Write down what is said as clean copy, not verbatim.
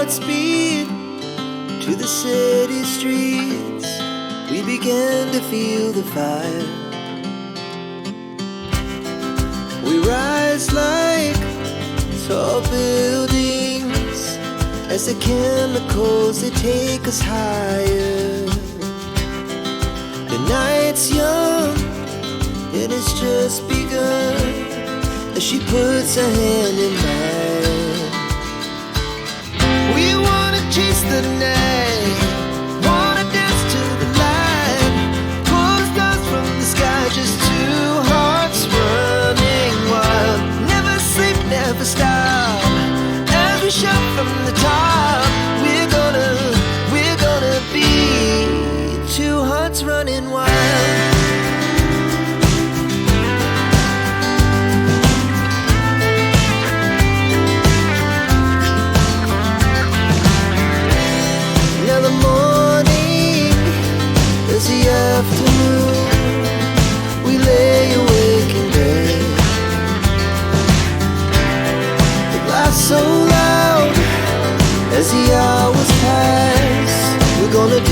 Godspeed to the city streets. We began to feel the fire. We rise like tall buildings as the chemicals, they take us higher. The night's young and it's just begun as she puts her hand in mine. We wanna chase the night, wanna dance to the light, pull the stars from the sky, just two hearts running wild. Never sleep, never stop, as we shout from the top. We're gonna be two hearts running wild. Now the morning is the afternoon. We lay awake in bed. The laughs so loud as the hours pass. We're gonna